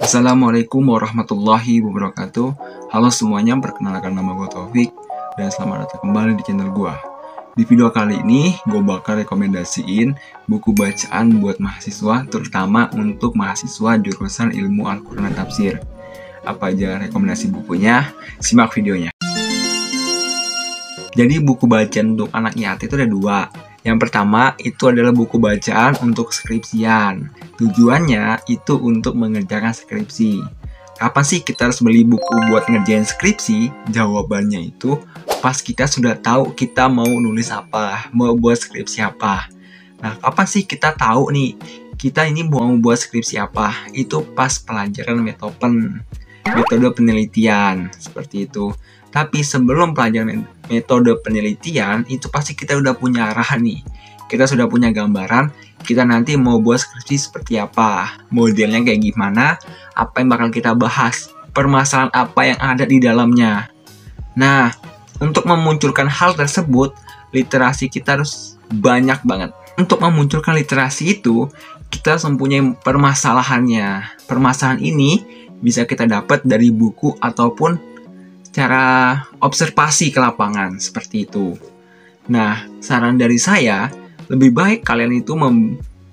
Assalamualaikum warahmatullahi wabarakatuh. Halo semuanya, perkenalkan nama gue Taufik dan selamat datang kembali di channel gue. Di video kali ini gue bakal rekomendasiin buku bacaan buat mahasiswa, terutama untuk mahasiswa jurusan ilmu Al-Quran dan Tafsir. Apa aja rekomendasi bukunya? Simak videonya. Jadi buku bacaan untuk anak yatim itu ada dua. Yang pertama itu adalah buku bacaan untuk skripsian. Tujuannya itu untuk mengerjakan skripsi. Kapan sih kita harus beli buku buat ngerjain skripsi? Jawabannya itu pas kita sudah tahu kita mau nulis apa, mau buat skripsi apa. Nah, kapan sih kita tahu nih kita ini mau buat skripsi apa? Itu pas pelajaran metode penelitian, seperti itu. Tapi sebelum pelajaran metode penelitian, itu pasti kita udah punya arahan nih. Kita sudah punya gambaran, kita nanti mau buat skripsi seperti apa, modelnya kayak gimana, apa yang bakal kita bahas, permasalahan apa yang ada di dalamnya. Nah, untuk memunculkan hal tersebut, literasi kita harus banyak banget. Untuk memunculkan literasi itu, kita harus mempunyai permasalahannya. Permasalahan ini bisa kita dapat dari buku ataupun cara observasi ke lapangan, seperti itu. Nah, saran dari saya, lebih baik kalian itu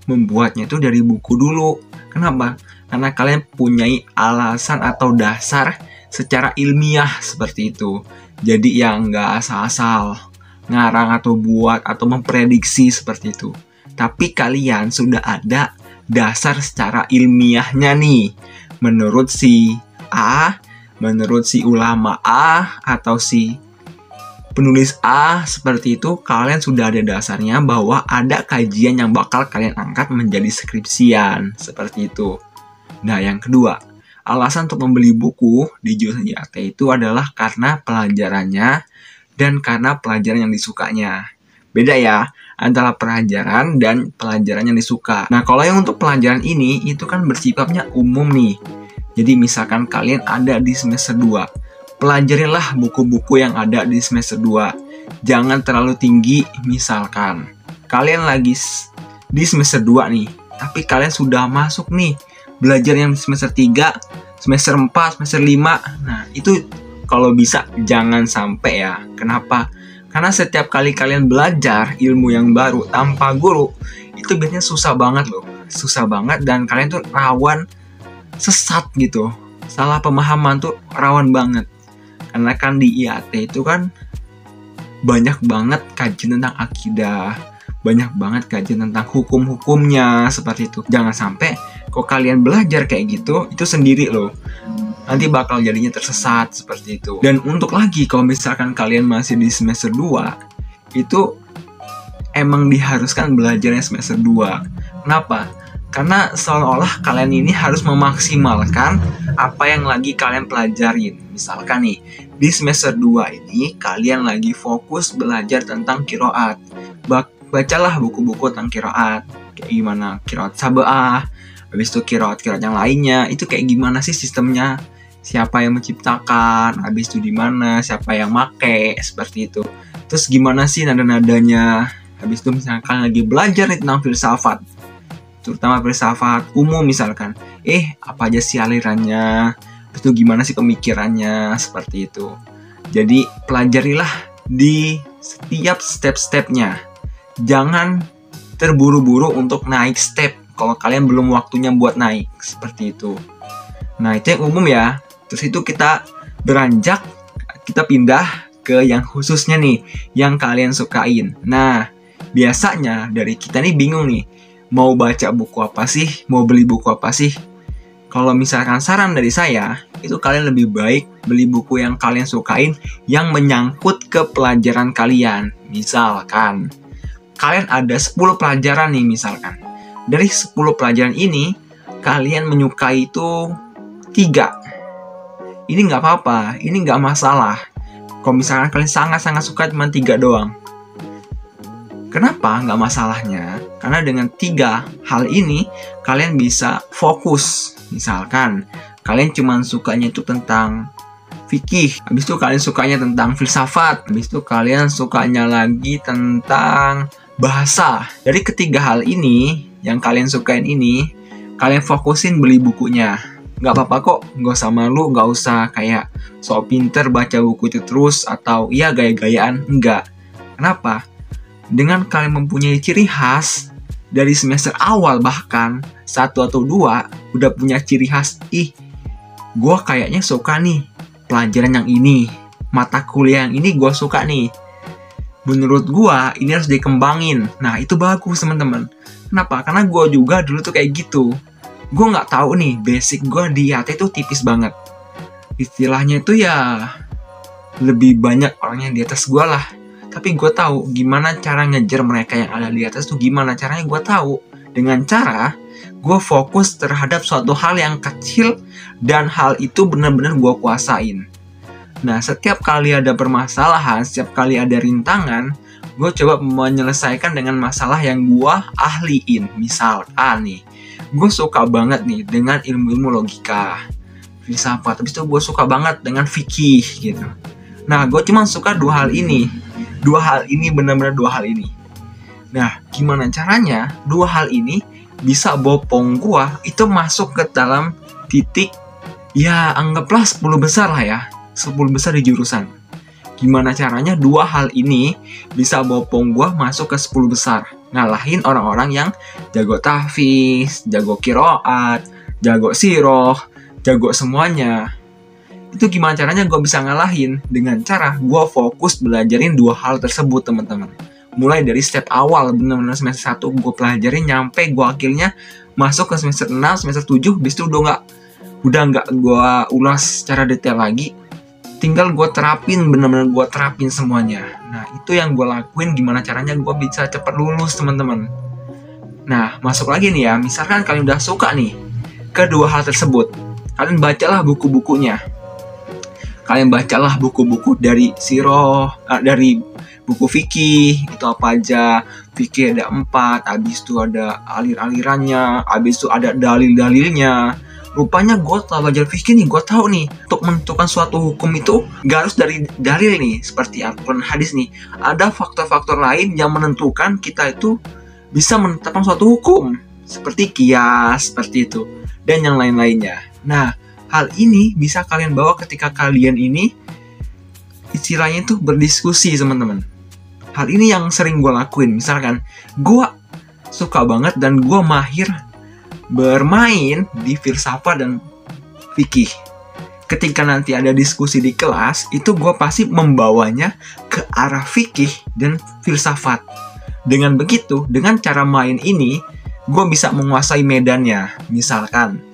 membuatnya itu dari buku dulu. Kenapa? Karena kalian punyai alasan atau dasar secara ilmiah seperti itu. Jadi yang nggak asal-asal ngarang atau buat atau memprediksi seperti itu. Tapi kalian sudah ada dasar secara ilmiahnya nih. Menurut si A, menurut si ulama A atau si penulis A, seperti itu, kalian sudah ada dasarnya bahwa ada kajian yang bakal kalian angkat menjadi skripsian, seperti itu. Nah, yang kedua, alasan untuk membeli buku di jurusan IAT itu adalah karena pelajarannya dan karena pelajaran yang disukanya. Beda ya, antara pelajaran dan pelajaran yang disuka. Nah, kalau yang untuk pelajaran ini, itu kan bersifatnya umum nih. Jadi misalkan kalian ada di semester 2, pelajarilah buku-buku yang ada di semester 2. Jangan terlalu tinggi, misalkan kalian lagi di semester 2 nih, tapi kalian sudah masuk nih belajar yang di semester 3, semester 4, semester 5. Nah, itu kalau bisa jangan sampai ya. Kenapa? Karena setiap kali kalian belajar ilmu yang baru tanpa guru, itu biasanya susah banget loh. Susah banget dan kalian tuh rawan sesat gitu, salah pemahaman tuh rawan banget. Karena kan di IAT itu kan banyak banget kajian tentang akidah, banyak banget kajian tentang hukum-hukumnya, seperti itu. Jangan sampai kok kalian belajar kayak gitu, itu sendiri loh, nanti bakal jadinya tersesat, seperti itu. Dan untuk lagi kalau misalkan kalian masih di semester 2, itu emang diharuskan belajarnya semester 2. Kenapa? Karena seolah-olah kalian ini harus memaksimalkan apa yang lagi kalian pelajarin. Misalkan nih, di semester 2 ini kalian lagi fokus belajar tentang qiraat. Bacalah buku-buku tentang qiraat. Kayak gimana qiraat sab'ah, habis itu qiraat yang lainnya. Itu kayak gimana sih sistemnya? Siapa yang menciptakan? Habis itu di mana? Siapa yang make? Seperti itu. Terus gimana sih nada-nadanya? Habis itu misalkan lagi belajar tentang filsafat, terutama filsafat umum misalkan, apa aja sih alirannya, itu gimana sih pemikirannya, seperti itu. Jadi pelajarilah di setiap step-stepnya, jangan terburu-buru untuk naik step kalau kalian belum waktunya buat naik, seperti itu. Nah, itu yang umum ya. Terus itu kita beranjak, kita pindah ke yang khususnya nih, yang kalian sukain. Nah, biasanya dari kita nih bingung nih, mau baca buku apa sih? Mau beli buku apa sih? Kalau misalkan saran dari saya, itu kalian lebih baik beli buku yang kalian sukain, yang menyangkut ke pelajaran kalian. Misalkan, kalian ada 10 pelajaran nih misalkan. Dari 10 pelajaran ini, kalian menyukai itu 3. Ini nggak apa-apa, ini nggak masalah. Kalau misalkan kalian sangat-sangat suka cuma 3 doang. Kenapa nggak masalahnya? Karena dengan 3 hal ini, kalian bisa fokus. Misalkan, kalian cuma sukanya itu tentang fikih, habis itu kalian sukanya tentang filsafat, habis itu kalian sukanya lagi tentang bahasa. Dari ketiga hal ini, yang kalian sukain ini, kalian fokusin beli bukunya. Nggak apa-apa kok, nggak usah malu, nggak usah kayak sok pinter baca buku itu terus atau ya gaya-gayaan, enggak. Kenapa? Dengan kalian mempunyai ciri khas dari semester awal bahkan 1 atau 2 udah punya ciri khas, gue kayaknya suka nih pelajaran yang ini, mata kuliah yang ini gue suka nih. Menurut gue ini harus dikembangin. Nah itu bagus teman-teman. Kenapa? Karena gue juga dulu tuh kayak gitu. Gue nggak tahu nih, basic gue di IAT itu tipis banget. Istilahnya itu ya lebih banyak orang yang di atas gue lah. Tapi gue tahu gimana cara ngejar mereka yang ada di atas tuh gimana caranya. Gue tahu dengan cara gue fokus terhadap suatu hal yang kecil dan hal itu benar-benar gue kuasain. Nah setiap kali ada permasalahan, setiap kali ada rintangan, gue coba menyelesaikan dengan masalah yang gue ahliin. Misalkan nih, gue suka banget nih dengan ilmu-ilmu logika, filsafat, habis itu gue suka banget dengan fikih gitu. Nah gue cuma suka 2 hal ini. 2 hal ini, benar-benar 2 hal ini. Nah gimana caranya 2 hal ini bisa bopong gue itu masuk ke dalam titik, ya anggaplah 10 besar lah ya, 10 besar di jurusan. Gimana caranya 2 hal ini bisa bopong gue masuk ke 10 besar, ngalahin orang-orang yang jago tahfiz, jago qiraat, jago siroh, jago semuanya. Itu gimana caranya gue bisa ngalahin? Dengan cara gue fokus belajarin 2 hal tersebut teman-teman. Mulai dari step awal, benar-benar semester 1 gue pelajarin nyampe gue akhirnya masuk ke semester 6, semester 7, bis itu udah nggak gue ulas secara detail lagi. Tinggal gue terapin, benar-benar gue terapin semuanya. Nah itu yang gue lakuin, gimana caranya gue bisa cepat lulus teman-teman. Nah masuk lagi nih ya, misalkan kalian udah suka nih ke 2 hal tersebut, kalian bacalah buku-bukunya. Kalian bacalah buku-buku dari siroh, dari buku fikih, itu apa aja. Fikih ada 4, habis itu ada alir-alirannya, habis itu ada dalil-dalilnya. Rupanya gue setelah belajar fikih nih, gue tahu nih untuk menentukan suatu hukum itu gak harus dari dalil nih, seperti Al-Quran, hadis nih. Ada faktor-faktor lain yang menentukan kita itu bisa menetapkan suatu hukum, seperti qiyas, seperti itu, dan yang lain-lainnya. Nah, hal ini bisa kalian bawa ketika kalian ini istilahnya itu berdiskusi teman-teman. Hal ini yang sering gue lakuin. Misalkan gue suka banget dan gue mahir bermain di filsafat dan fikih. Ketika nanti ada diskusi di kelas, itu gue pasti membawanya ke arah fikih dan filsafat. Dengan begitu, dengan cara main ini, gue bisa menguasai medannya. Misalkan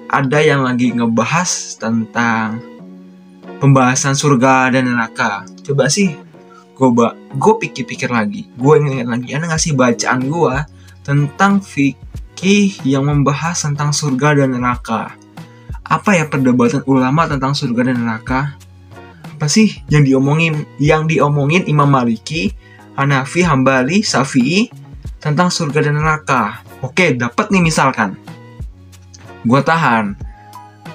ada yang lagi ngebahas tentang pembahasan surga dan neraka. Coba sih gue pikir-pikir lagi, gue ingat lagi, ada nggak sih bacaan gue tentang fikih yang membahas tentang surga dan neraka? Apa ya perdebatan ulama tentang surga dan neraka? Apa sih yang diomongin Imam Maliki, Hanafi, Hambali, Syafi'i tentang surga dan neraka? Oke, dapat nih misalkan. Gue tahan.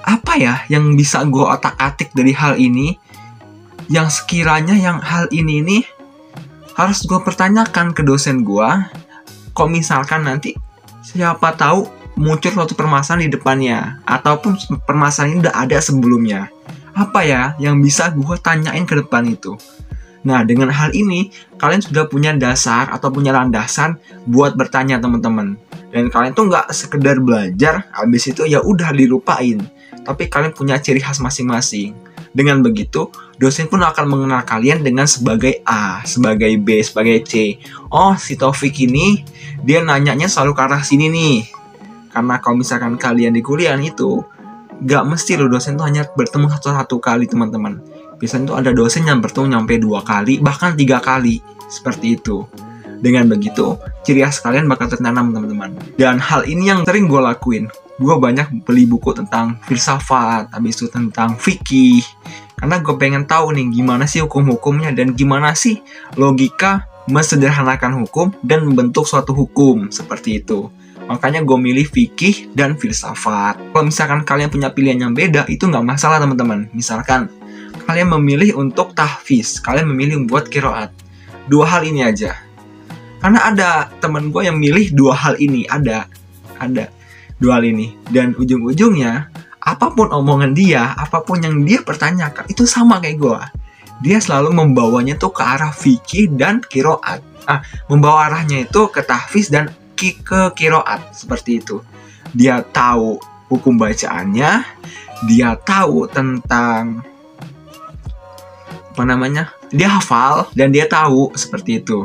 Apa ya yang bisa gue otak-atik dari hal ini, yang sekiranya yang hal ini nih harus gue pertanyakan ke dosen gue. Kok misalkan nanti siapa tahu muncul suatu permasalahan di depannya, ataupun permasalahan ini udah ada sebelumnya. Apa ya yang bisa gue tanyain ke depan itu? Nah, dengan hal ini kalian sudah punya dasar atau punya landasan buat bertanya teman-teman. Dan kalian tuh nggak sekedar belajar, habis itu ya udah dilupain. Tapi kalian punya ciri khas masing-masing. Dengan begitu, dosen pun akan mengenal kalian dengan sebagai A, sebagai B, sebagai C. Oh, si Taufik ini dia nanyanya selalu ke arah sini nih. Karena kalau misalkan kalian di kuliah itu, gak mesti loh dosen tuh hanya bertemu satu kali teman-teman. Biasanya tuh ada dosen yang bertemu nyampe 2 kali, bahkan 3 kali. Seperti itu. Dengan begitu, ciri khas kalian bakal tertanam teman-teman. Dan hal ini yang sering gue lakuin. Gue banyak beli buku tentang filsafat, habis itu tentang fikih. Karena gue pengen tahu nih gimana sih hukum-hukumnya dan gimana sih logika mensederhanakan hukum dan membentuk suatu hukum seperti itu. Makanya gue milih fikih dan filsafat. Kalau misalkan kalian punya pilihan yang beda, itu nggak masalah teman-teman. Misalkan kalian memilih untuk tahfiz, kalian memilih buat qiraat. 2 hal ini aja. Karena ada teman gue yang milih 2 hal ini, ada 2 hal ini. Dan ujung-ujungnya apapun omongan dia, apapun yang dia pertanyakan, itu sama kayak gue. Dia selalu membawanya tuh ke arah fikih dan kiroat. Membawa arahnya itu ke tahfiz dan ke kiroat, seperti itu. Dia tahu hukum bacaannya, dia tahu tentang dia hafal dan dia tahu, seperti itu.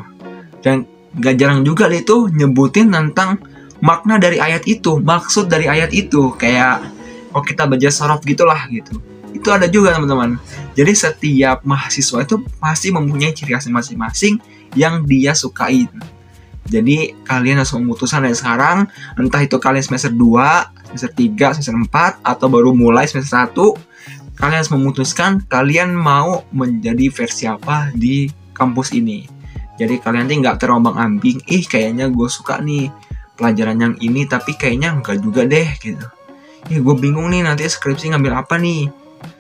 Dan gak jarang juga dia itu nyebutin tentang makna dari ayat itu, maksud dari ayat itu, kayak kita baca sorof gitulah gitu. Itu ada juga teman-teman. Jadi setiap mahasiswa itu pasti mempunyai ciri khas masing-masing yang dia sukain. Jadi kalian harus memutuskan dari sekarang, entah itu kalian semester 2, semester 3, semester 4, atau baru mulai semester 1, kalian harus memutuskan kalian mau menjadi versi apa di kampus ini. Jadi kalian nanti nggak terombang-ambing, kayaknya gue suka nih pelajaran yang ini, tapi kayaknya enggak juga deh gitu. Gue bingung nih nanti skripsi ngambil apa nih.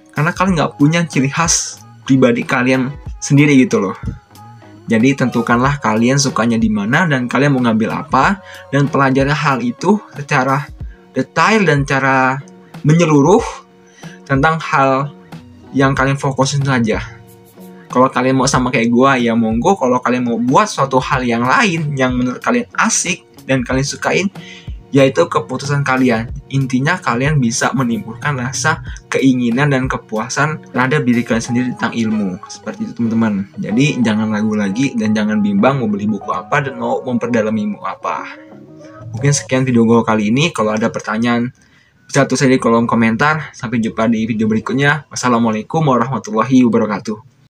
Karena kalian nggak punya ciri khas pribadi kalian sendiri gitu loh. Jadi tentukanlah kalian sukanya di mana dan kalian mau ngambil apa, dan pelajari hal itu secara detail dan cara menyeluruh tentang hal yang kalian fokusin saja. Kalau kalian mau sama kayak gue, ya monggo. Kalau kalian mau buat suatu hal yang lain yang menurut kalian asik dan kalian sukain, yaitu keputusan kalian. Intinya kalian bisa menimbulkan rasa keinginan dan kepuasan terhadap diri kalian sendiri tentang ilmu. Seperti itu teman-teman. Jadi jangan ragu lagi dan jangan bimbang mau beli buku apa dan mau memperdalam ilmu apa. Mungkin sekian video gue kali ini. Kalau ada pertanyaan, bisa tulis di kolom komentar. Sampai jumpa di video berikutnya. Wassalamualaikum warahmatullahi wabarakatuh.